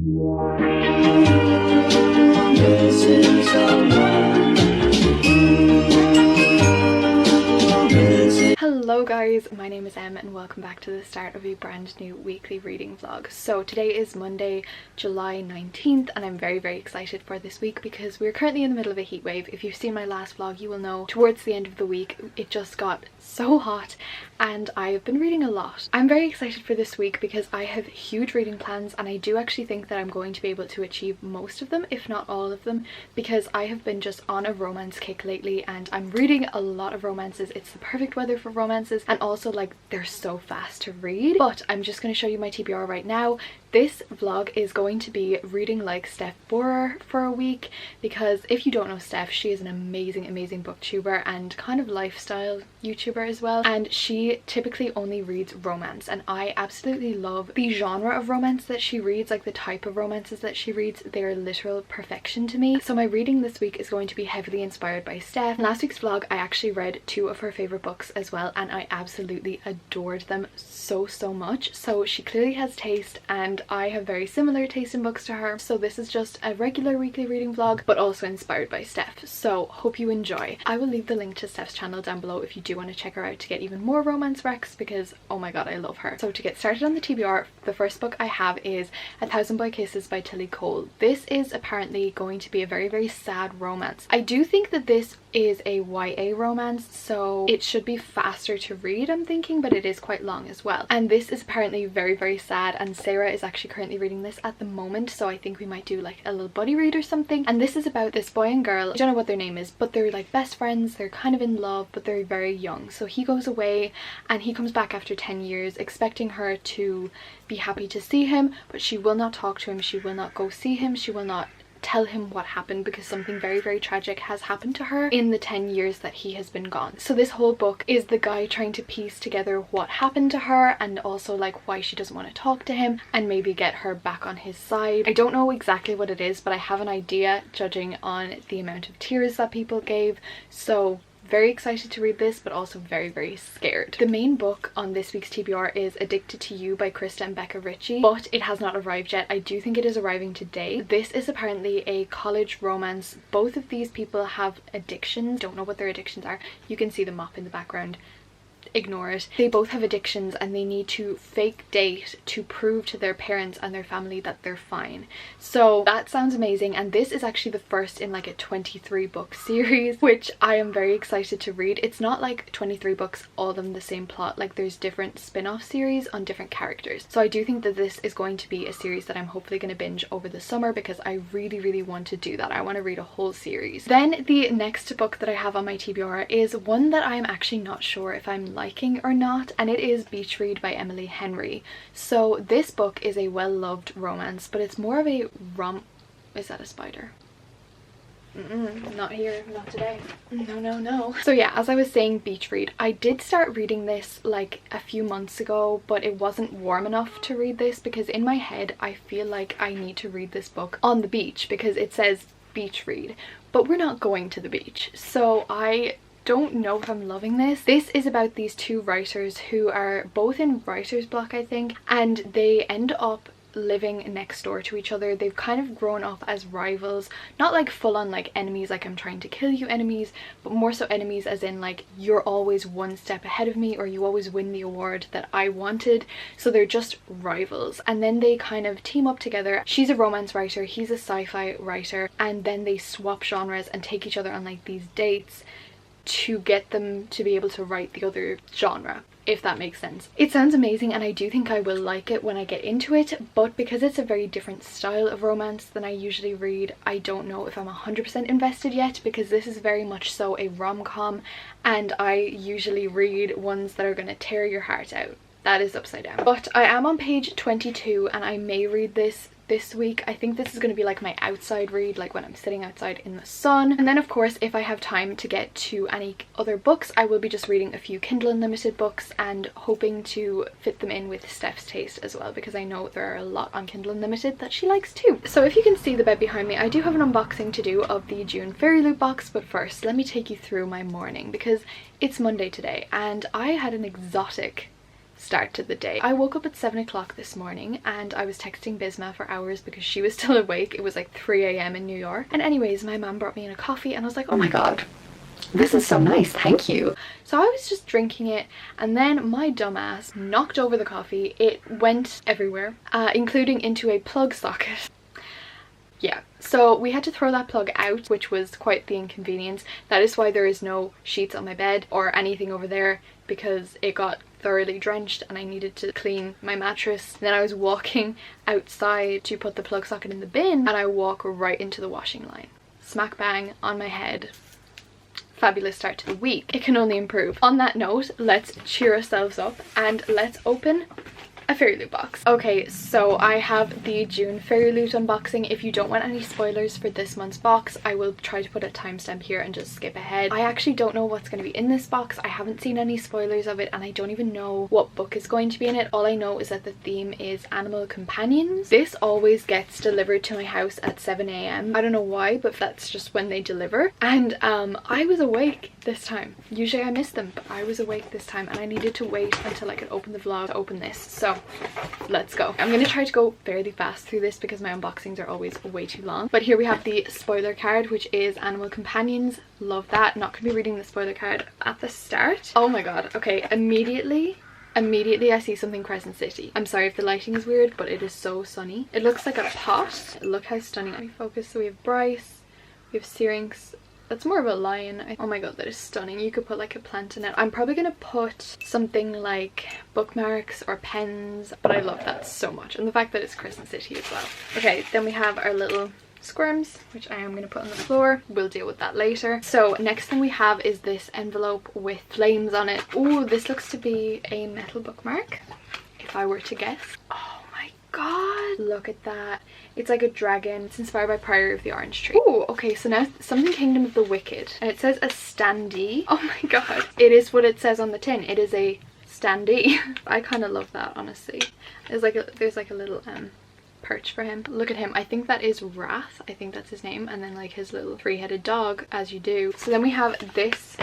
Hello guys, my name is Em and welcome back to the start of a brand new weekly reading vlog. So today is Monday, July 19th and I'm very excited for this week because we're currently in the middle of a heat wave. If you've seen my last vlog you will know towards the end of the week it just got so hot and I've been reading a lot. I'm very excited for this week because I have huge reading plans and I do actually think that I'm going to be able to achieve most of them, if not all of them, because I have been just on a romance kick lately and I'm reading a lot of romances. It's the perfect weather for romances and also like they're so fast to read. But I'm just going to show you my TBR right now. This vlog is going to be reading like Steph Borer for a week because if you don't know Steph, she is an amazing booktuber and kind of lifestyle YouTuber as well, and she typically only reads romance and I absolutely love the genre of romance that she reads, like the type of romances that she reads. They're literal perfection to me. So my reading this week is going to be heavily inspired by Steph. In last week's vlog I actually read 2 of her favorite books as well and I absolutely adored them so much. So she clearly has taste and I have very similar taste in books to her. So this is just a regular weekly reading vlog but also inspired by Steph. So hope you enjoy. I will leave the link to Steph's channel down below if you do want to check her out to get even more romance recs because oh my god I love her. So to get started on the TBR, the first book I have is 1,000 Boy Kisses by Tilly Cole. This is apparently going to be a very sad romance. I do think that this is a YA romance, so it should be faster to read I'm thinking, but it is quite long as well. And this is apparently very sad and Sarah is actually currently reading this at the moment, so I think we might do like a little buddy read or something. And this is about this boy and girl. I don't know what their name is, but they're like best friends. They're kind of in love but they're very young. So he goes away and he comes back after 10 years expecting her to be happy to see him, but she will not talk to him, she will not go see him, she will not tell him what happened because something very tragic has happened to her in the 10 years that he has been gone. So this whole book is the guy trying to piece together what happened to her and also like why she doesn't want to talk to him and maybe get her back on his side. I don't know exactly what it is but I have an idea judging on the amount of tears that people gave. So very excited to read this but also very scared. The main book on this week's TBR is Addicted to You by Krista and Becca Ritchie, but it has not arrived yet. I do think it is arriving today. This is apparently a college romance. Both of these people have addictions. Don't know what their addictions are. You can see the mop in the background. Ignore it. They both have addictions and they need to fake date to prove to their parents and their family that they're fine. So that sounds amazing, and this is actually the first in like a 23 book series which I am very excited to read. It's not like 23 books all of them the same plot, like there's different spin-off series on different characters. So I do think that this is going to be a series that I'm hopefully going to binge over the summer because I really want to do that. I want to read a whole series. Then the next book that I have on my TBR is one that I'm actually not sure if I'm liking or not, and it is Beach Read by Emily Henry. So this book is a well-loved romance but it's more of a is that a spider? Not here, not today. No. So yeah, as I was saying, Beach Read. I did start reading this like a few months ago but it wasn't warm enough to read this because in my head I feel like I need to read this book on the beach because it says beach read but we're not going to the beach. So I don't know if I'm loving this. This is about these 2 writers who are both in writer's block I think, and they end up living next door to each other. They've kind of grown up as rivals, not like full on like enemies like I'm trying to kill you enemies, but more so enemies as in like you're always one step ahead of me or you always win the award that I wanted. So they're just rivals and then they kind of team up together. She's a romance writer, he's a sci-fi writer, and then they swap genres and take each other on like these dates to get them to be able to write the other genre, if that makes sense. It sounds amazing and I do think I will like it when I get into it, but because it's a very different style of romance than I usually read, I don't know if I'm 100% invested yet because this is very much so a rom-com and I usually read ones that are going to tear your heart out. That is upside down. But I am on page 22 and I may read this week. I think this is going to be like my outside read, like when I'm sitting outside in the sun. And then of course if I have time to get to any other books I will be just reading a few Kindle Unlimited books and hoping to fit them in with Steph's taste as well because I know there are a lot on Kindle Unlimited that she likes too. So if you can see the bed behind me, I do have an unboxing to do of the June Fairy Loot box, but first let me take you through my morning because it's Monday today and I had an exotic start to the day. I woke up at 7 o'clock this morning and I was texting Bisma for hours because she was still awake. It was like 3 a.m. in New York. And anyways, my mom brought me in a coffee and I was like, oh my god, this is so nice, thank you. So I was just drinking it and then my dumbass knocked over the coffee. It went everywhere, including into a plug socket. Yeah, so we had to throw that plug out, which was quite the inconvenience. That is why there is no sheets on my bed or anything over there, because it got thoroughly drenched and I needed to clean my mattress. Then I was walking outside to put the plug socket in the bin and I walk right into the washing line. Smack bang on my head. Fabulous start to the week. It can only improve. On that note, let's cheer ourselves up and let's open a Fairy Loot box. Okay, so I have the June Fairy Loot unboxing. If you don't want any spoilers for this month's box, I will try to put a timestamp here and just skip ahead. I actually don't know what's going to be in this box. I haven't seen any spoilers of it and I don't even know what book is going to be in it. All I know is that the theme is animal companions. This always gets delivered to my house at 7 a.m. I don't know why, but that's just when they deliver. And I was awake this time. Usually I miss them, but I was awake this time and I needed to wait until I could open the vlog to open this. So let's go. I'm going to try to go fairly fast through this because my unboxings are always way too long. But here we have the spoiler card, which is Animal Companions. Love that. Not going to be reading the spoiler card at the start. Oh my god. Okay, immediately I see something Crescent City. I'm sorry if the lighting is weird, but it is so sunny. It looks like a pot. Look how stunning. Let me focus. So we have Bryce, we have Syrinx. That's more of a lion. Oh my god, that is stunning. You could put like a plant in it. I'm probably gonna put something like bookmarks or pens, but I love that so much. And the fact that it's Crescent City as well. Okay, then we have our little squirms, which I am going to put on the floor. We'll deal with that later. So next thing we have is this envelope with flames on it. Oh, this looks to be a metal bookmark, if I were to guess. Oh my god, look at that. It's like a dragon. It's inspired by Priory of the Orange Tree. Oh, okay, so now something Kingdom of the Wicked. And it says a standee. Oh my god. It is what it says on the tin. It is a standee. I kind of love that, honestly. There's like a little perch for him. Look at him. I think that is Wrath. I think that's his name. And then like his little three-headed dog, as you do. So then we have this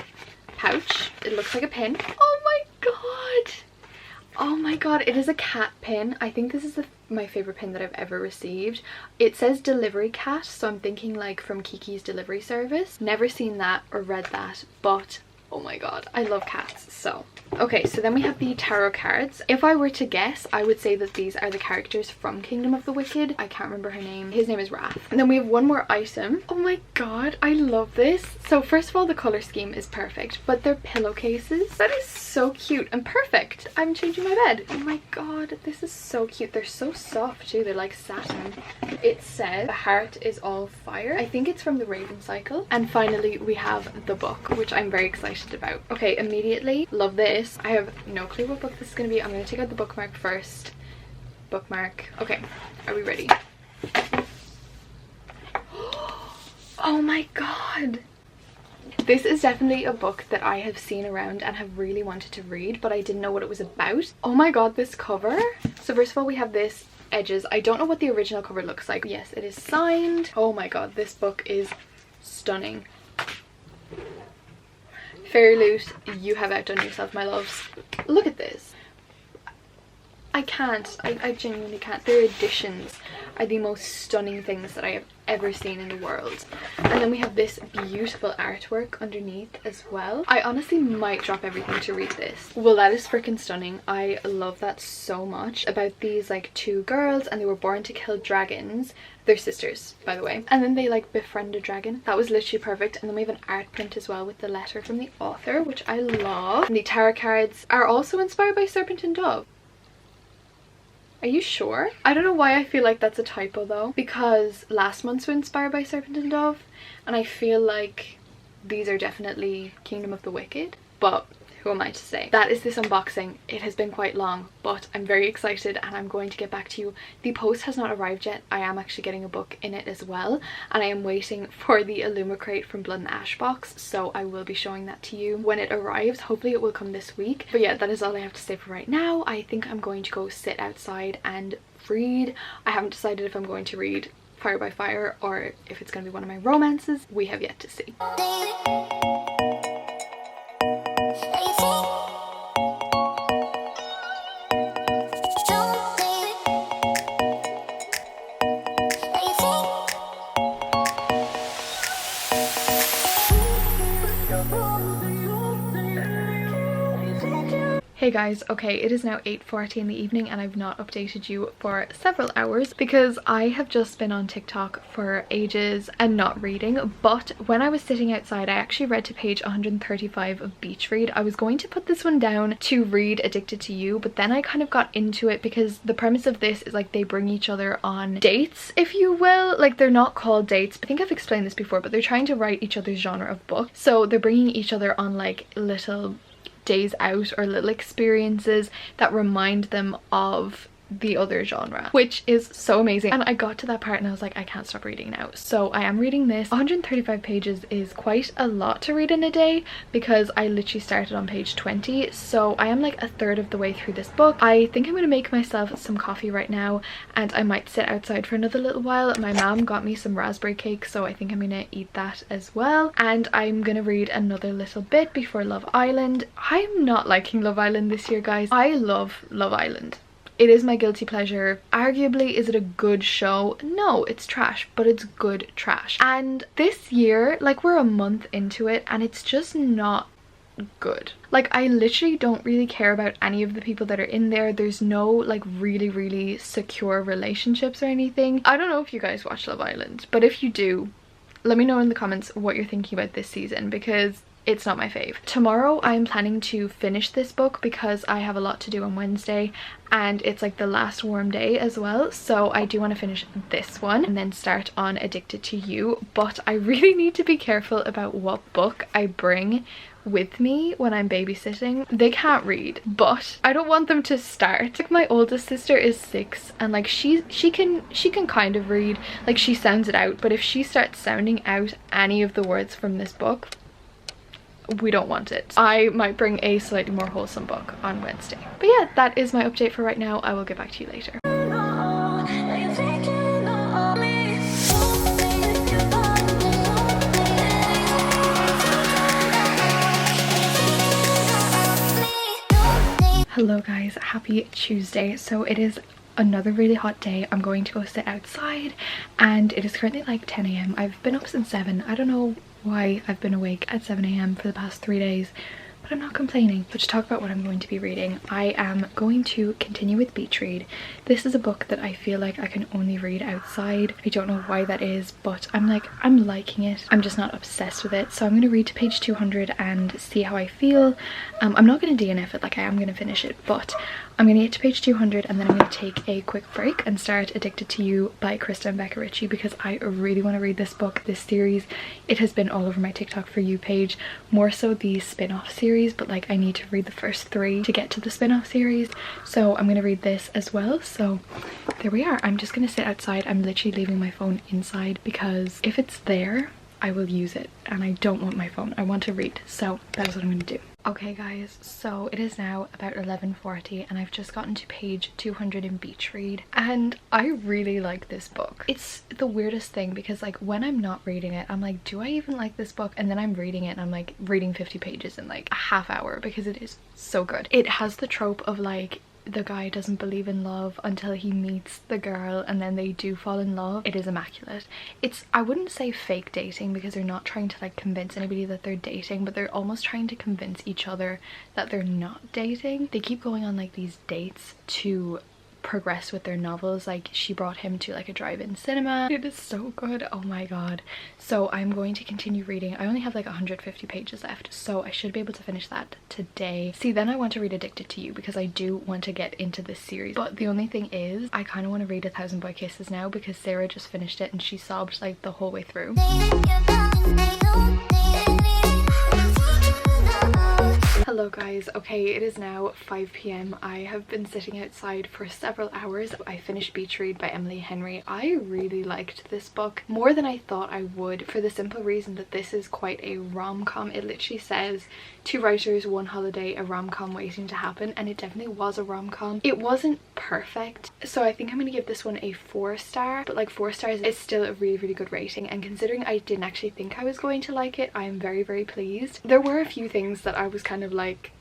pouch. It looks like a pin. Oh my god. Oh my god, it is a cat pin. I think this is my favorite pin that I've ever received. It says delivery cat, so I'm thinking like from Kiki's Delivery Service. Never seen that or read that, but oh my god, I love cats. So okay, so then we have the tarot cards. If I were to guess, I would say that these are the characters from Kingdom of the Wicked. I can't remember her name. His name is Wrath. And then we have one more item. Oh my god, I love this. So first of all, the color scheme is perfect, but they're pillowcases. That is so cute and perfect. I'm changing my bed. Oh my god, this is so cute. They're so soft too. They're like satin. It says the heart is all fire. I think it's from the Raven Cycle. And finally we have the book, which I'm very excited about. Okay, immediately love this. I have no clue what book this is going to be. I'm going to take out the bookmark first. Bookmark. Okay, are we ready? Oh my god! This is definitely a book that I have seen around and have really wanted to read, but I didn't know what it was about. Oh my god, this cover. So first of all, we have this edges. I don't know what the original cover looks like. Yes, it is signed. Oh my god, this book is stunning. Fairy Loot, you have outdone yourself, my loves. Look at this. I can't. I genuinely can't. Their editions are the most stunning things that I have ever seen in the world. And then we have this beautiful artwork underneath as well. I honestly might drop everything to read this. Well, that is freaking stunning. I love that so much. About these like two girls and they were born to kill dragons. They're sisters, by the way. And then they like befriend a dragon. That was literally perfect. And then we have an art print as well with the letter from the author, which I love. And the tarot cards are also inspired by Serpent and Dove. Are you sure? I don't know why I feel like that's a typo though, because last month's were inspired by Serpent and Dove, and I feel like these are definitely Kingdom of the Wicked, but who am I to say? That is this unboxing. It has been quite long, but I'm very excited and I'm going to get back to you. The post has not arrived yet. I am actually getting a book in it as well, and I am waiting for the Illumicrate from Blood and Ash box, so I will be showing that to you when it arrives. Hopefully it will come this week. But yeah, that is all I have to say for right now. I think I'm going to go sit outside and read. I haven't decided if I'm going to read Fire by Fire or if it's going to be one of my romances. We have yet to see. Hey guys, okay, it is now 8:40 in the evening and I've not updated you for several hours because I have just been on TikTok for ages and not reading. But when I was sitting outside, I actually read to page 135 of Beach Read. I was going to put this one down to read Addicted to You, but then I kind of got into it because the premise of this is like they bring each other on dates, if you will. Like, they're not called dates. I think I've explained this before, but they're trying to write each other's genre of book. So they're bringing each other on like little days out or little experiences that remind them of the other genre, which is so amazing. And I got to that part and I was like, I can't stop reading now. So I am reading this. 135 pages is quite a lot to read in a day because I literally started on page 20, so I am like a third of the way through this book. I think I'm gonna make myself some coffee right now and I might sit outside for another little while. My mom got me some raspberry cake, so I think I'm gonna eat that as well, and I'm gonna read another little bit before Love Island. I'm not liking Love Island this year, guys. I love Love Island. It is my guilty pleasure. Arguably, is it a good show? No, it's trash, but it's good trash. And this year, like, we're a month into it and it's just not good. Like, I literally don't really care about any of the people that are in there. There's no like really secure relationships or anything. I don't know if you guys watch Love Island, but if you do, let me know in the comments what you're thinking about this season because it's not my fave. Tomorrow I'm planning to finish this book because I have a lot to do on Wednesday and it's like the last warm day as well, so I do want to finish this one and then start on Addicted to You. But I really need to be careful about what book I bring with me when I'm babysitting. They can't read, but I don't want them to start. Like, my oldest sister is 6 and like she can kind of read, like she sounds it out, but if she starts sounding out any of the words from this book, we don't want it. I might bring a slightly more wholesome book on Wednesday. But yeah, that is my update for right now. I will get back to you later. Hello guys, happy Tuesday. So it is another really hot day. I'm going to go sit outside and it is currently like 10 a.m. I've been up since 7. I don't know why I've been awake at 7 a.m. for the past 3 days, but I'm not complaining. But to talk about what I'm going to be reading, I am going to continue with Beach Read. This is a book that I feel like I can only read outside. I don't know why that is, but I'm liking it. I'm just not obsessed with it. So I'm going to read to page 200 and see how I feel. I'm not going to DNF it, like I am going to finish it, but I'm going to get to page 200 and then I'm going to take a quick break and start Addicted to You by Krista and Becca Ritchie because I really want to read this book, this series. It has been all over my TikTok For You page, more so the spin-off series, but like I need to read the first 3 to get to the spin-off series. So I'm going to read this as well. So there we are. I'm just going to sit outside. I'm literally leaving my phone inside because if it's there, I will use it and I don't want my phone. I want to read. So that is what I'm going to do. Okay guys, so it is now about 11:40 and I've just gotten to page 200 in Beach Read and I really like this book. It's the weirdest thing because like when I'm not reading it, I'm like, do I even like this book? And then I'm reading it and I'm like reading 50 pages in like a half hour because it is so good. It has the trope of like the guy doesn't believe in love until he meets the girl and then they do fall in love. It is immaculate. It's, I wouldn't say fake dating because they're not trying to like convince anybody that they're dating, but they're almost trying to convince each other that they're not dating. They keep going on like these dates to progress with their novels. Like she brought him to like a drive-in cinema. It is so good, oh my god. So I'm going to continue reading. I only have like 150 pages left, so I should be able to finish that today. See, then I want to read Addicted to You because I do want to get into this series, but the only thing is I kind of want to read 1,000 Boy Kisses now because Sarah just finished it and she sobbed like the whole way through. Hello guys, okay, it is now 5 p.m. I have been sitting outside for several hours. I finished Beach Read by Emily Henry. I really liked this book more than I thought I would for the simple reason that this is quite a rom-com. It literally says 2 writers, 1 holiday, a rom-com waiting to happen, and it definitely was a rom-com. It wasn't perfect, so I think I'm gonna give this one a 4-star, but like 4 stars is still a really good rating, and considering I didn't actually think I was going to like it, I am very pleased. There were a few things that I was kind of like,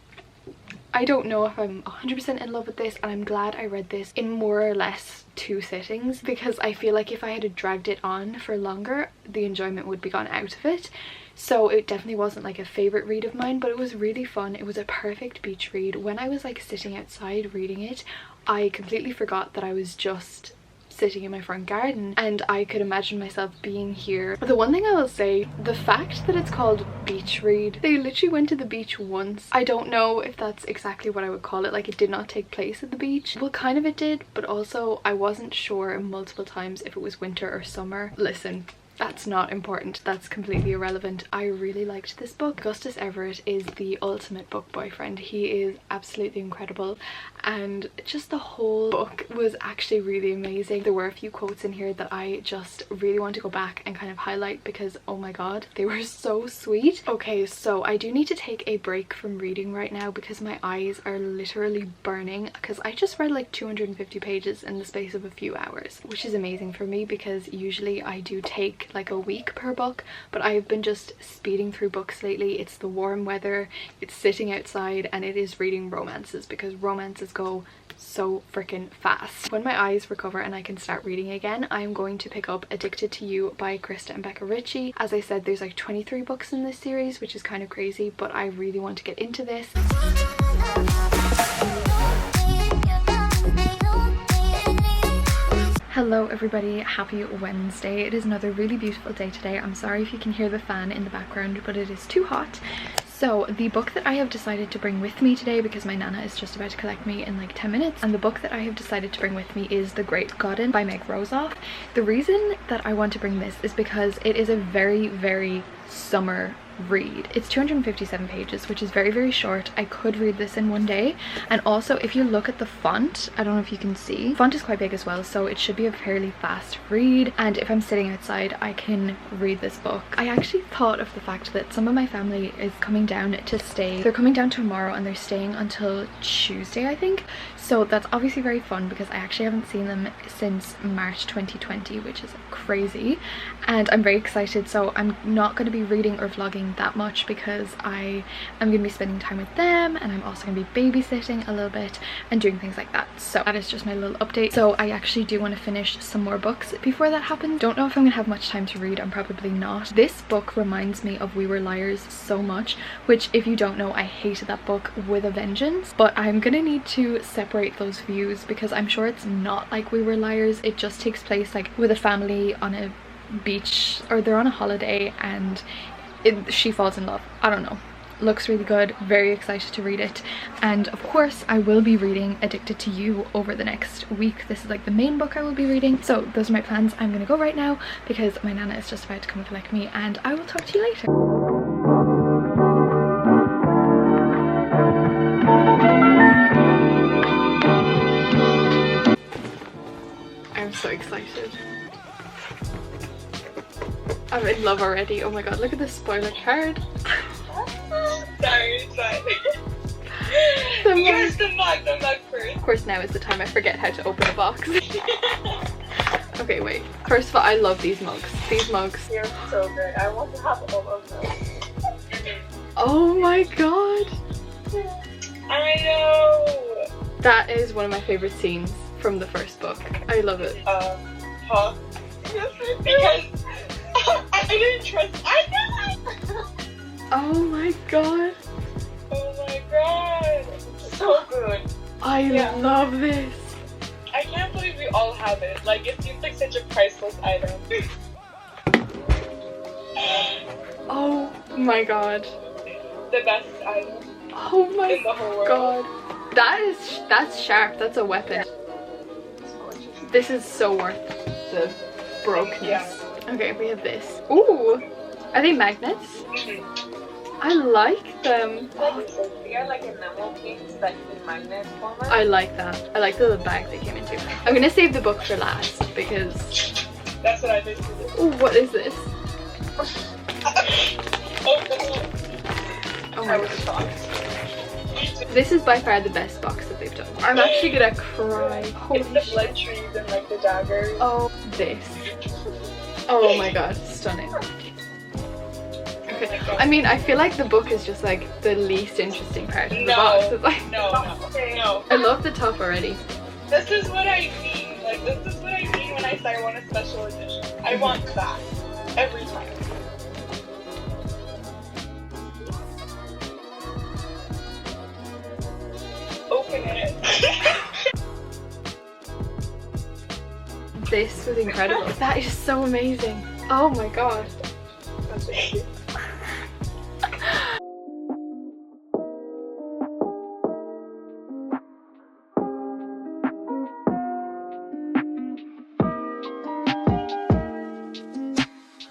I don't know if I'm 100% in love with this, and I'm glad I read this in more or less 2 sittings, because I feel like if I had dragged it on for longer, the enjoyment would be gone out of it. So it definitely wasn't like a favorite read of mine, but it was really fun. It was a perfect beach read. When I was like sitting outside reading it, I completely forgot that I was just sitting in my front garden and I could imagine myself being here. The one thing I will say, the fact that it's called beach read, they literally went to the beach once. I don't know if that's exactly what I would call it, like it did not take place at the beach. Well, kind of it did, but also I wasn't sure multiple times if it was winter or summer. Listen, that's not important, that's completely irrelevant. I really liked this book. Augustus Everett is the ultimate book boyfriend. He is absolutely incredible, and just the whole book was actually really amazing. There were a few quotes in here that I just really want to go back and kind of highlight because oh my god, they were so sweet. Okay, so I do need to take a break from reading right now because my eyes are literally burning, because I just read like 250 pages in the space of a few hours, which is amazing for me because usually I do take like a week per book, but I've been just speeding through books lately. It's the warm weather, it's sitting outside, and it is reading romances because romances go so freaking fast. When my eyes recover and I can start reading again, I'm going to pick up Addicted to You by Krista and Becca Ritchie. As I said, there's like 23 books in this series, which is kind of crazy, but I really want to get into this. Hello everybody, happy Wednesday. It is another really beautiful day today. I'm sorry if you can hear the fan in the background, but it is too hot. So the book that I have decided to bring with me today, because my nana is just about to collect me in like 10 minutes, and the book that I have decided to bring with me is The Great Godin by Meg Rosoff. The reason that I want to bring this is because it is a very, very summer read. It's 257 pages, which is very, very short. I could read this in one day. And also, if you look at the font, I don't know if you can see, the font is quite big as well, so it should be a fairly fast read. And if I'm sitting outside, I can read this book. I actually thought of the fact that some of my family is coming down to stay. They're coming down tomorrow and they're staying until Tuesday, I think. So that's obviously very fun because I actually haven't seen them since March 2020, which is crazy, and I'm very excited. So I'm not going to be reading or vlogging that much because I am going to be spending time with them, and I'm also going to be babysitting a little bit and doing things like that. So that is just my little update. So I actually do want to finish some more books before that happens. Don't know if I'm going to have much time to read. I'm probably not. This book reminds me of We Were Liars so much, which if you don't know, I hated that book with a vengeance, but I'm going to need to separate those views because I'm sure it's not like We Were Liars. It just takes place like with a family on a beach, or they're on a holiday, and she falls in love. I don't know. Looks really good. Very excited to read it. And of course I will be reading Addicted to You over the next week. This is like the main book I will be reading. So those are my plans. I'm gonna go right now because my nana is just about to come and collect me, and I will talk to you later. I'm so excited. I'm in love already. Oh my god, look at this spoiler card. Sorry, it's fine. Yes, the mug first. Of course, now is the time I forget how to open a box. Okay, wait. First of all, I love these mugs. These mugs. They're so good. I want to have all of them. Oh my god. I know. That is one of my favorite scenes from the first book. I love it. Huh? Yes, because I didn't trust. I know. Oh my god. Oh my god. So good. I love this. I can't believe we all have it. Like, it seems like such a priceless item. Oh my god. The best item. Oh my in the whole world. god. That's sharp. That's a weapon. This is so worth the brokenness. Yeah. Okay, we have this. Ooh, are they magnets? I like them. They are like enamel pins that in magnet format. I like that. I like the little bag they came into. I'm gonna save the book for last because... That's what I did. Ooh, what is this? Oh my god. This is by far the best box that they've done. I'm actually gonna cry. Holy it's the shit. blood trees and like the daggers. Oh, this. Oh my god, stunning. Oh my God. I mean, I feel like the book is just like the least interesting part of the No, box. It's like, no. I love the top already. This is what I mean. Like, this is what I mean when I say I want a special edition. I want that every time. Open it. This was incredible. That is so amazing. Oh my god.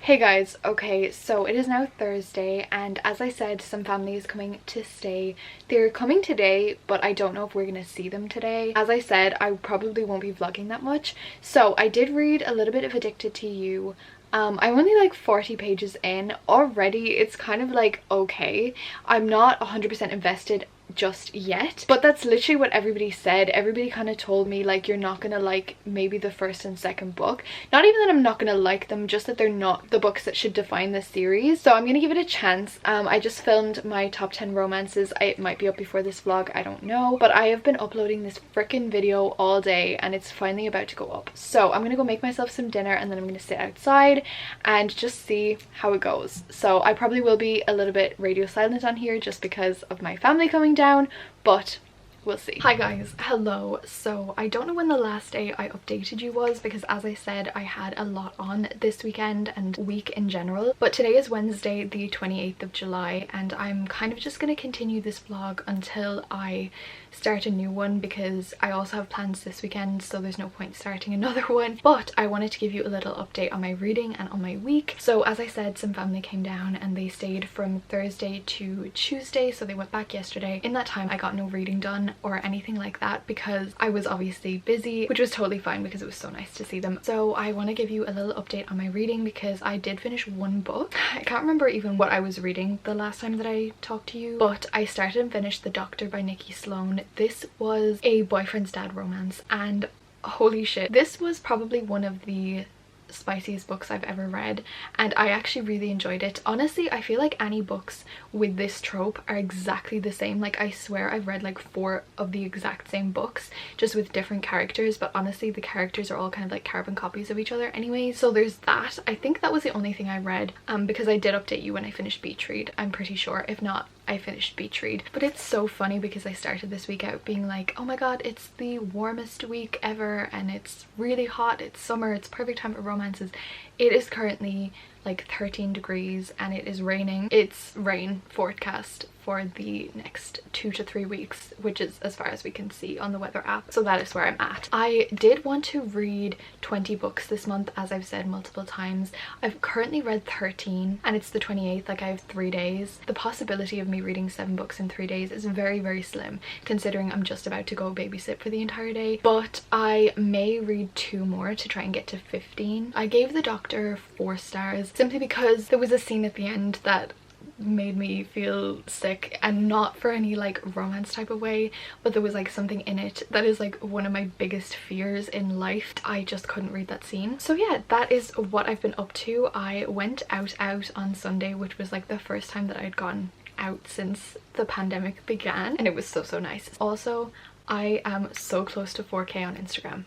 Hey guys, okay, so it is now Thursday, and as I said, some family is coming to stay. They're coming today, but I don't know if we're gonna see them today. As I said, I probably won't be vlogging that much. So I did read a little bit of Addicted to You. I'm only like 40 pages in already. It's kind of like okay. I'm not 100% invested just yet, but that's literally what everybody said. Everybody kind of told me like you're not gonna like maybe the first and second book. Not even that I'm not gonna like them, just that they're not the books that should define this series. So I'm gonna give it a chance. I just filmed my top 10 romances. It might be up before this vlog, I don't know, but I have been uploading this freaking video all day and it's finally about to go up. So I'm gonna go make myself some dinner and then I'm gonna sit outside and just see how it goes. So I probably will be a little bit radio silent on here just because of my family coming down, but we'll see. Hi guys, hello. So I don't know when the last day I updated you was because as I said, I had a lot on this weekend and week in general, but today is Wednesday the 28th of July and I'm kind of just going to continue this vlog until I start a new one because I also have plans this weekend, so there's no point starting another one. But I wanted to give you a little update on my reading and on my week. So as I said, some family came down and they stayed from Thursday to Tuesday, so they went back yesterday. In that time I got no reading done or anything like that because I was obviously busy, which was totally fine because it was so nice to see them. So I want to give you a little update on my reading because I did finish one book. I can't remember even what I was reading the last time that I talked to you, but I started and finished The Doctor by Nikki Sloan. This was a boyfriend's dad romance and holy shit, this was probably one of the spiciest books I've ever read and I actually really enjoyed it. Honestly, I feel like any books with this trope are exactly the same. Like I swear I've read like 4 of the exact same books just with different characters, but honestly the characters are all kind of like carbon copies of each other anyway. So there's that. I think that was the only thing I read because I did update you when I finished Beach Read, I'm pretty sure. If not, I finished Beach Read. But it's so funny because I started this week out being like, oh my god, it's the warmest week ever and it's really hot, it's summer, it's perfect time for romances. It is currently like 13 degrees and it is raining. It's rain forecast for the next 2 to 3 weeks, which is as far as we can see on the weather app. So that is where I'm at. I did want to read 20 books this month, as I've said multiple times. I've currently read 13 and it's the 28th, like I have 3 days. The possibility of me reading 7 books in 3 days is very, very slim considering I'm just about to go babysit for the entire day, but I may read 2 more to try and get to 15. I gave The Doctor 4 stars simply because there was a scene at the end that made me feel sick, and not for any like romance type of way, but there was like something in it that is like one of my biggest fears in life. I just couldn't read that scene. So yeah, that is what I've been up to. I went out on Sunday, which was like the first time that I'd gone out since the pandemic began, and it was so nice. Also, I am so close to 4K on Instagram.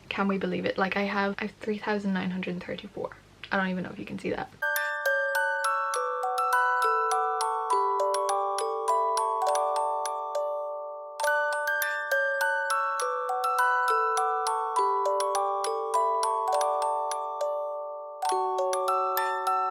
Can we believe it? Like I have 3,934. I don't even know if you can see that.